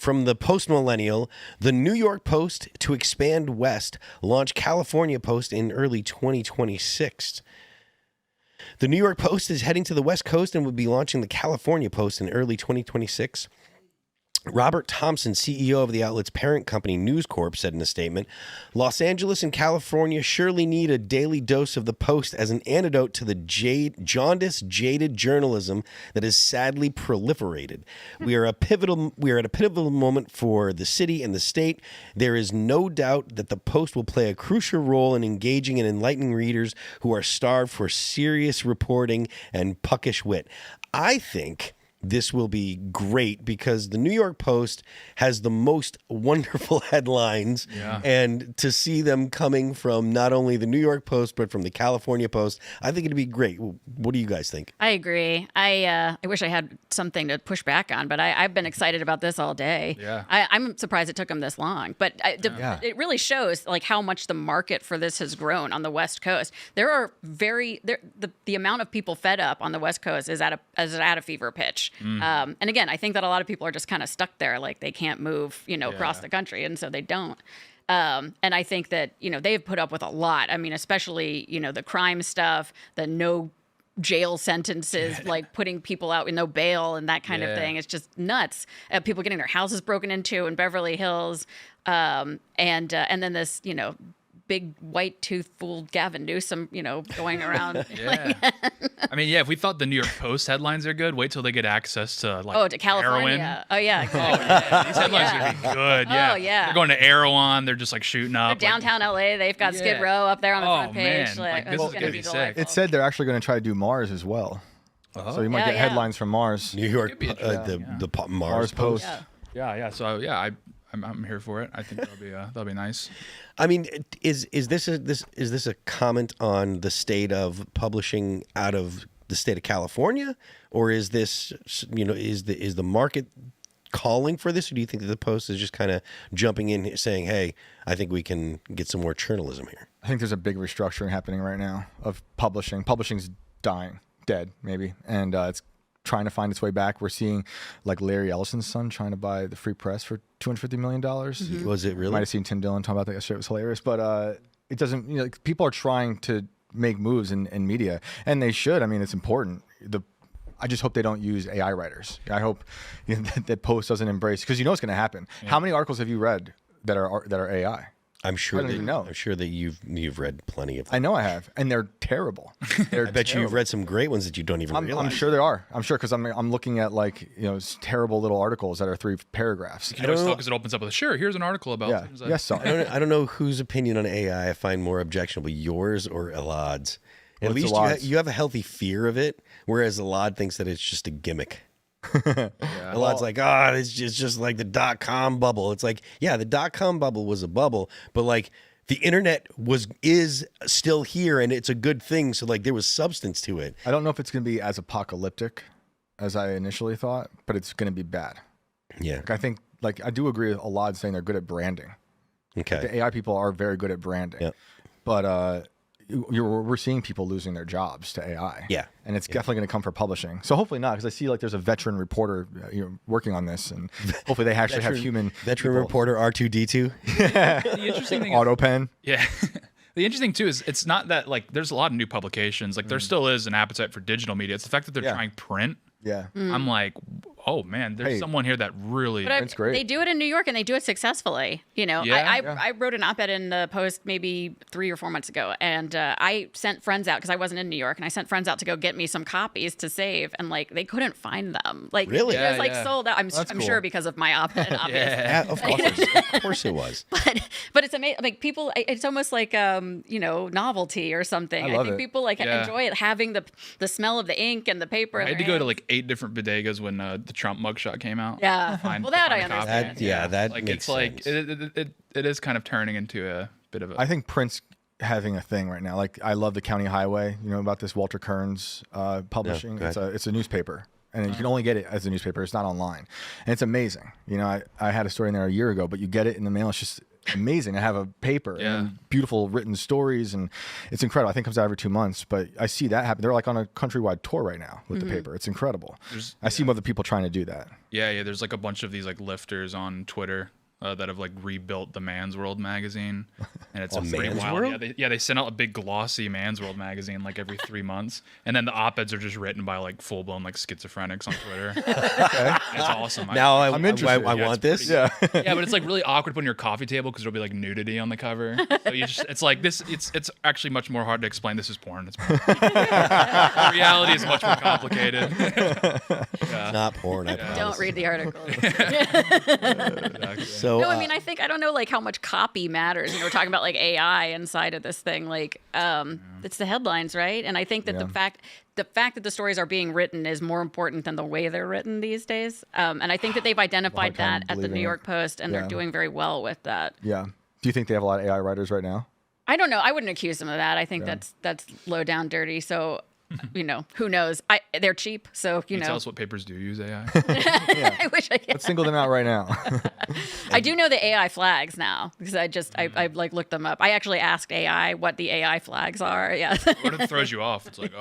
from the post-millennial, the New York Post to expand west, launch California Post in early 2026. The New York Post is heading to the West Coast and will be launching the California Post in early 2026. Robert Thompson, CEO of the outlet's parent company, News Corp, said in a statement, Los Angeles and California surely need a daily dose of the Post as an antidote to the jaundiced, jaded journalism that has sadly proliferated. We are at a pivotal moment for the city and the state. There is no doubt that the Post will play a crucial role in engaging and enlightening readers who are starved for serious reporting and puckish wit. I think this will be great because the New York Post has the most wonderful headlines, and to see them coming from not only the New York Post but from the California Post, I think it'd be great. What do you guys think? I agree. I wish I had something to push back on, but I've been excited about this all day. Yeah. I'm surprised it took them this long, but it really shows like how much the market for this has grown on the West Coast. There are the amount of people fed up on the West Coast is at a fever pitch. And again, I think that a lot of people are just kind of stuck there, like they can't move, across the country, and so they don't. And I think that, they've put up with a lot. I mean, especially, the crime stuff, the no jail sentences, like putting people out with no bail and that kind of thing. It's just nuts. People getting their houses broken into in Beverly Hills. And then this, big white tooth fool Gavin Newsom, going around. I mean, if we thought the New York Post headlines are good, wait till they get access to to California. heroin. Oh yeah, exactly. These headlines are gonna be good. Oh, yeah. They're going to Erewhon. They're just like shooting up. Downtown LA, they've got Skid Row up there on the front page. Man. This is gonna be sick. delightful. It said they're actually going to try to do Mars as well. So you might get headlines from Mars. New York, the Mars Post. Yeah. So I'm here for it. I think that'll be nice. I mean, is this a comment on the state of publishing out of the state of California, or is this is the market calling for this, or do you think that the Post is just kind of jumping in saying, hey, I think we can get some more journalism here? I think there's a big restructuring happening right now of publishing. Publishing's dead maybe, and it's trying to find its way back. We're seeing like Larry Ellison's son trying to buy the Free Press for $250 million. Mm-hmm. Was it really? Might have seen Tim Dillon talk about that yesterday. It was hilarious, but it doesn't, people are trying to make moves in media, and they should. I mean, it's important. I just hope they don't use AI writers. I hope that Post doesn't embrace, because it's going to happen. Yeah. How many articles have you read that are AI? I'm sure that you've read plenty of them. I know I have, and they're terrible. I bet you've read some great ones that you don't even realize. I'm sure there are. I'm sure, because I'm looking at terrible little articles that are 3 paragraphs. You know, because it opens up with here's an article about. So I don't know whose opinion on AI I find more objectionable, yours or Elad's. At least you have a healthy fear of it, whereas Elad thinks that it's just a gimmick. Elad's like, it's just like the .com bubble. It's like, the .com bubble was a bubble, but like the internet is still here, and it's a good thing. So like there was substance to it. I don't know if it's going to be as apocalyptic as I initially thought, but it's going to be bad. Yeah, I think I do agree with Elad saying they're good at branding. Okay, the AI people are very good at branding. But we're seeing people losing their jobs to AI. Yeah. And it's definitely going to come for publishing. So hopefully not, because I see there's a veteran reporter working on this, and hopefully they actually have human veteran reporter R2D2. The interesting thing AutoPen. Yeah. The interesting too is it's not that there's a lot of new publications. There still is an appetite for digital media. It's the fact that they're trying print. Yeah. I'm like, oh man, there's someone here that really. It's great. They do it in New York, and they do it successfully. I wrote an op-ed in the Post maybe 3 or 4 months ago, and I sent friends out because I wasn't in New York, and I sent friends out to go get me some copies to save, and they couldn't find them. Really? It was sold out. I'm cool. sure because of my op-ed, obviously. Of course it was. But it's amazing. People, it's almost like novelty or something. I think people enjoy it, having the smell of the ink and the paper. I had to go to 8 different bodegas when the Trump mugshot came out. Yeah. Well, that I understand. That makes sense. It is kind of turning into a bit of a. I think print's having a thing right now. I love the County Highway. About this Walter Kearns publishing. It's a newspaper, and you can only get it as a newspaper. It's not online, and it's amazing. I had a story in there a year ago, but you get it in the mail. It's just amazing. I have a paper and beautiful written stories, and it's incredible. I think it comes out every 2 months, but I see that happen. They're like on a countrywide tour right now with the paper. It's incredible. I see other people trying to do that. Yeah. There's like a bunch of these like lifters on Twitter that have like rebuilt the Man's World magazine, and it's pretty wild. World? They send out a big glossy Man's World magazine like every 3 months, and then the op-eds are just written by like full blown like schizophrenics on Twitter. It's awesome. Now I'm interested. I want this. Yeah, but it's like really awkward putting your coffee table because there'll be like nudity on the cover. So it's like this. It's actually much more hard to explain. This is porn. It's porn. The reality is much more complicated. Not porn. I promise. Don't read the articles. Exactly. So No, I mean, I don't know like how much copy matters. We're talking about like AI inside of this thing. Like, it's the headlines, right? And I think that the fact that the stories are being written is more important than the way they're written these days. And I think that they've identified that at the New York Post, and they're doing very well with that. Yeah. Do you think they have a lot of AI writers right now? I don't know. I wouldn't accuse them of that. I think that's low down dirty. So, who knows? They're cheap, so Can you tell us what papers do use AI? I wish I could. Let's single them out right now. I do know the AI flags now because I like looked them up. I actually asked AI what the AI flags are. Yeah. What if it throws you off? It's like,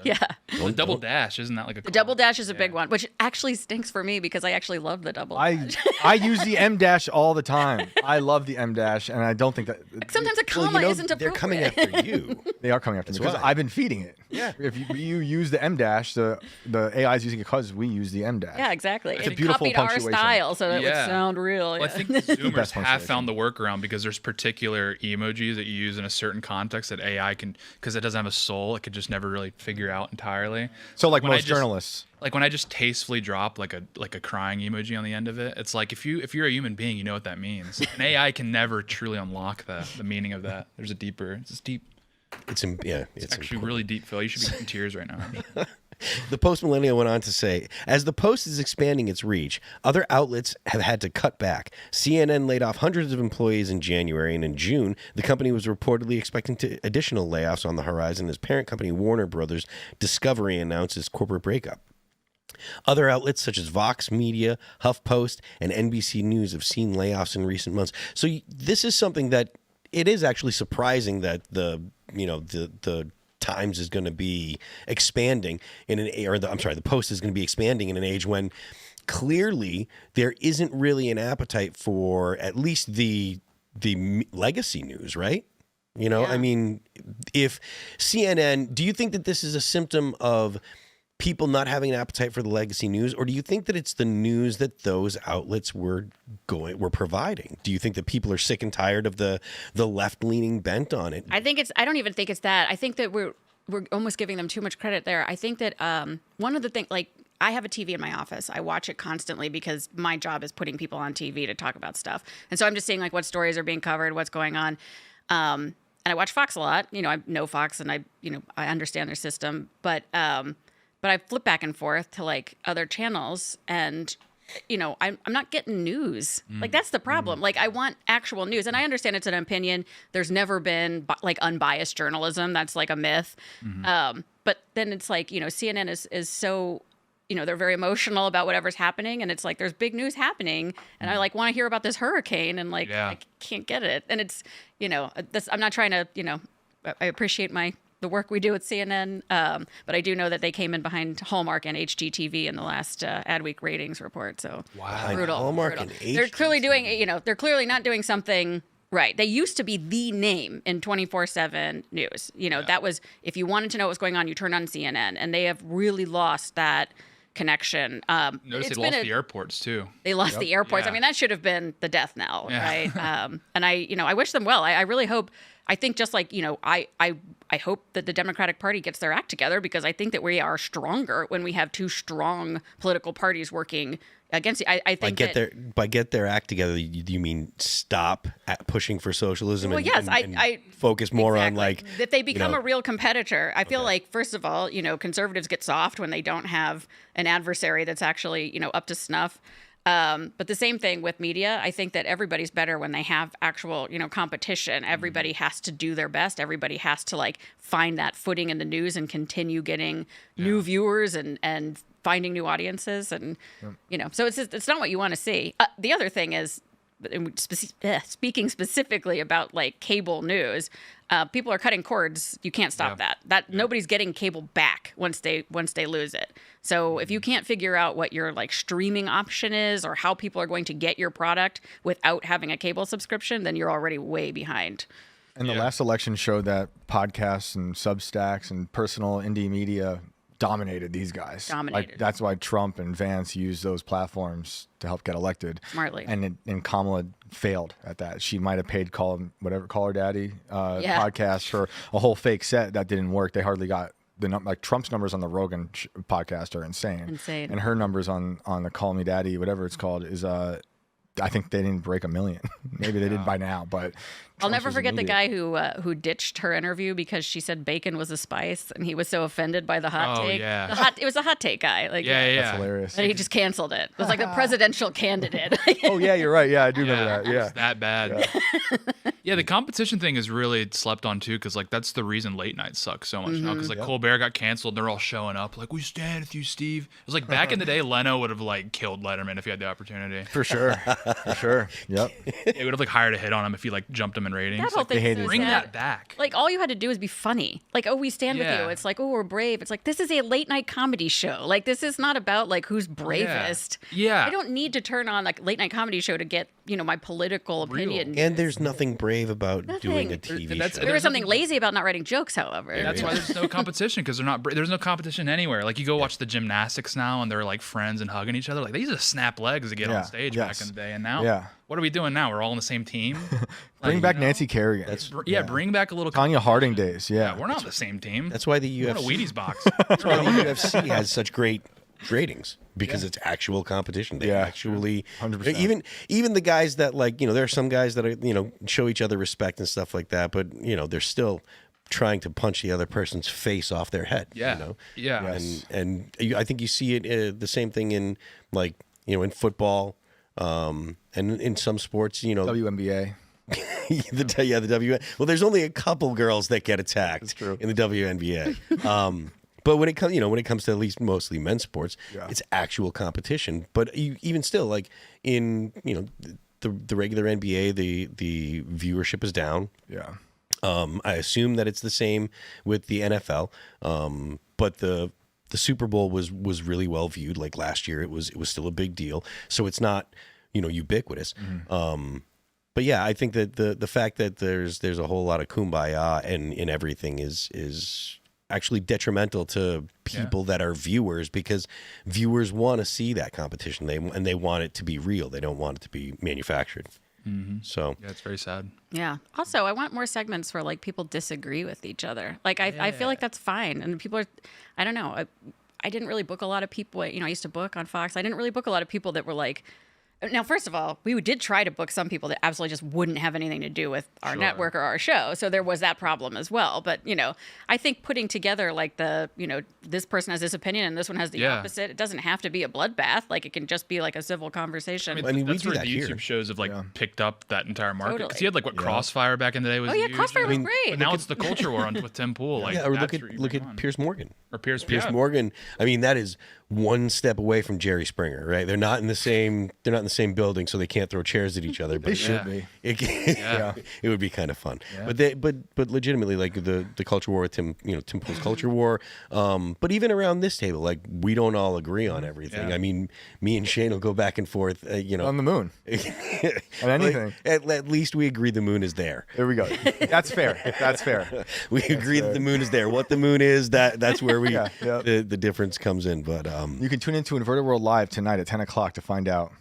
Yeah. The double dash, isn't that like a The double dash is a big one, which actually stinks for me because I actually love the double dash. I use the M dash all the time. I love the M dash, and I don't think that Sometimes a comma isn't appropriate. they're coming after you. they are coming after me because why. I've been feeding it. Yeah. If you use the M dash, the AI is using it because we use the M dash. Yeah, exactly. It's a It beautiful copied our punctuation. style so that it would Yeah. sound real. Well, I Yeah. think the Zoomers best have punctuation. found the workaround because there's particular emojis that you use in a certain context that AI can, because it doesn't have a soul, it could just never really figure out entirely. So like When I most just- journalists. Like when I just tastefully drop like a crying emoji on the end of it, it's like if you're a human being, you know what that means. An AI can never truly unlock the meaning of that. There's it's deep. It's Actually really deep, Phil. You should be in tears right now. The Post Millennial went on to say, as the Post is expanding its reach, other outlets have had to cut back. CNN laid off hundreds of employees in January, and in June, the company was reportedly expecting additional layoffs on the horizon as parent company Warner Brothers Discovery announced its corporate breakup. Other outlets such as Vox Media, HuffPost, and NBC News have seen layoffs in recent months. So this is something that it is actually surprising that the Times is going to be expanding the Post is going to be expanding in an age when clearly there isn't really an appetite for at least the legacy news, right? I mean, if CNN, do you think that this is a symptom of people not having an appetite for the legacy news, or do you think that it's the news that those outlets were providing? Do you think that people are sick and tired of the left-leaning bent on it? I don't even think it's that. I think that we're almost giving them too much credit there. I think that one of the things, like, I have a TV in my office. I watch it constantly because my job is putting people on TV to talk about stuff. And so I'm just seeing like what stories are being covered, what's going on. And I watch Fox a lot. I know Fox and I understand their system, but I flip back and forth to like other channels and I'm not getting news. Like that's the problem. Like I want actual news, and I understand it's an opinion. There's never been like unbiased journalism. That's like a myth. But then it's like CNN is so they're very emotional about whatever's happening, and it's like there's big news happening, and I like want to hear about this hurricane, and like I can't get it, and it's I'm not trying to I appreciate the work we do at CNN, but I do know that they came in behind Hallmark and HGTV in the last Adweek ratings report. So brutal. Hallmark brutal. and They're clearly doing, they're clearly not doing something right. They used to be the name in 24/7 news. That was, if you wanted to know what was going on, you turned on CNN, and they have really lost that connection. Notice they lost the airports too. They lost the airports. Yeah. I mean, that should have been the death knell, right? And I wish them well. I really hope. I think just like I hope that the Democratic Party gets their act together, because I think that we are stronger when we have two strong political parties working against it. I think by get their act together, you mean stop pushing for socialism? Well, yes, I focus more on exactly. like that they become a real competitor. I feel like, first of all, conservatives get soft when they don't have an adversary that's actually up to snuff. But the same thing with media. I think that everybody's better when they have actual, competition. Everybody has to do their best. Everybody has to like find that footing in the news and continue getting new viewers and finding new audiences. And, so it's not what you want to see. The other thing is speaking specifically about like cable news, people are cutting cords. You can't stop that. Nobody's getting cable back once they lose it. So if you can't figure out what your like streaming option is or how people are going to get your product without having a cable subscription, then you're already way behind. And the last election showed that podcasts and Substacks and personal indie media dominated these guys. Like, that's why Trump and Vance used those platforms to help get elected. Smartly. And Kamala failed at that. She might have paid Call Her Daddy podcast for a whole fake set that didn't work. They hardly got like Trump's numbers on the Rogan podcast are insane. And her numbers on the Call Me Daddy, whatever it's called, is I think they didn't break 1 million. Maybe they did by now, but I'll never forget the guy who ditched her interview because she said bacon was a spice, and he was so offended by the hot take. Yeah. It was a hot take guy. Like, That's hilarious. And he just canceled it. It was like the presidential candidate. Oh yeah, you're right. Yeah, I do remember that. Yeah, it's that bad. Yeah, the competition thing is really slept on too, because like that's the reason late night sucks so much now. Because like Colbert got canceled, they're all showing up like, we stand with you, Steve. It was like back in the day, Leno would have like killed Letterman if he had the opportunity. For sure. For sure. Yep. They would have like hired a hit on him if he like jumped him in ratings. That whole thing is so bring sad. that back. Like all you had to do is be funny. Like, oh, we stand with you. It's like, oh, we're brave. It's like, this is a late night comedy show. Like, this is not about like who's bravest. Yeah. I don't need to turn on like a late night comedy show to get, my political opinion. And there's nothing brave about doing a TV show. There is something lazy about not writing jokes, however. And that's why there's no competition, because there's no competition anywhere. Like you go watch the gymnastics now, and they're like friends and hugging each other. Like they used to snap legs to get on stage back in the day, and now what are we doing now? We're all on the same team. Bring back Nancy Kerrigan. Bring back a little Tanya Harding days. Yeah, we're not on the same team. That's why the We're in a UFC. Wheaties box. That's why the UFC has such great ratings, because it's actual competition. They actually 100%. even the guys that like, there are some guys that are, show each other respect and stuff like that, but they're still trying to punch the other person's face off their head. And I think you see it the same thing in like in football, and in some sports, WNBA. the WNBA. Well, there's only a couple girls that get attacked in the WNBA. But when it comes to at least mostly men's sports, it's actual competition. But even still, like in the regular NBA, the viewership is down. Yeah. I assume that it's the same with the NFL. But the Super Bowl was really well viewed. Like last year, it was still a big deal. So it's not ubiquitous. But yeah, I think that the fact that there's a whole lot of kumbaya and in everything is actually detrimental to people that are viewers, because viewers want to see that competition. They want it to be real. They don't want it to be manufactured. So yeah, it's very sad. Yeah. Also, I want more segments where like people disagree with each other. Like I feel like that's fine, and people are. I don't know. I didn't really book a lot of people. I used to book on Fox. I didn't really book a lot of people that were like. Now, first of all, we did try to book some people that absolutely just wouldn't have anything to do with our network or our show. So there was that problem as well. But, I think putting together like this person has this opinion and this one has the opposite. It doesn't have to be a bloodbath. Like it can just be like a civil conversation. I mean, that's we do where that the YouTube here. shows have picked up that entire market. Totally. Because he had Crossfire back in the day was huge. Crossfire was great. But now it's the culture war with Tim Pool. Like, or look at Piers Morgan. Or Piers Morgan. I mean, that is one step away from Jerry Springer, right? They're not in the same building, so they can't throw chairs at each other. But They should be. It would be kind of fun. Yeah. But legitimately, like the culture war with Tim Pool's culture war. But even around this table, like we don't all agree on everything. Yeah. I mean, me and Shane will go back and forth. On the moon. On anything. Like, at least we agree the moon is there. There we go. That's fair. That's fair. We agree that the moon is there. What the moon is, that's where we the difference comes in. But you can tune into Inverted World Live tonight at 10 o'clock to find out.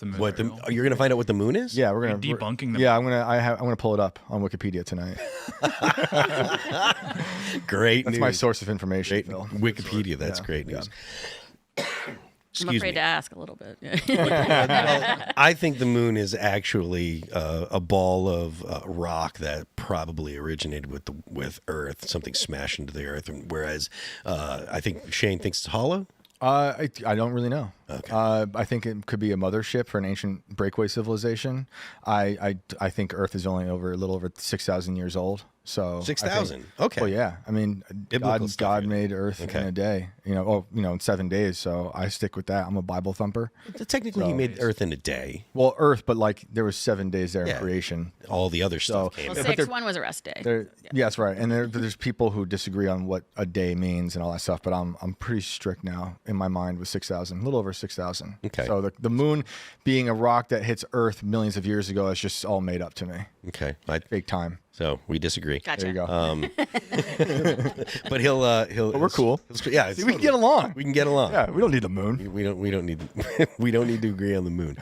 You're gonna find out what the moon is? Yeah, we're gonna debunking the Yeah, I'm gonna pull it up on Wikipedia tonight. Great That's news. my source of information. Phil. Wikipedia. That's great news. I'm afraid to ask a little bit. I think the moon is actually a ball of rock that probably originated with Earth, something smashed into the Earth, and whereas I think Shane thinks it's hollow. I don't really know. Okay. I think it could be a mothership for an ancient breakaway civilization. I think Earth is only a little over 6,000 years old. So 6,000. Okay. Well, yeah. I mean, Biblical stuff, God yeah. made Earth in a day. In 7 days. So I stick with that. I'm a Bible thumper. Technically, he made Earth in a day. Well, Earth, but like there was 7 days there in creation. All the other stuff came Well, in. 6-1 was a rest day. Yes, right. And there's people who disagree on what a day means and all that stuff. But I'm pretty strict now in my mind with 6,000, a little over 6,000. Okay. So the moon being a rock that hits Earth millions of years ago is just all made up to me. Okay. Fake time. So we disagree. Gotcha. There you go. But he'll. But we're cool. Yeah, See, we can get along. We can get along. Yeah, we don't need the moon. We don't need. We don't need to agree on the moon.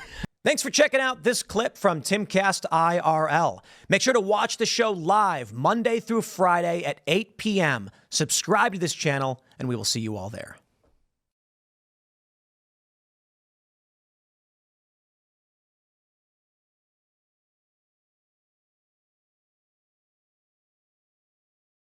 Thanks for checking out this clip from Timcast IRL. Make sure to watch the show live Monday through Friday at 8 p.m. Subscribe to this channel, and we will see you all there.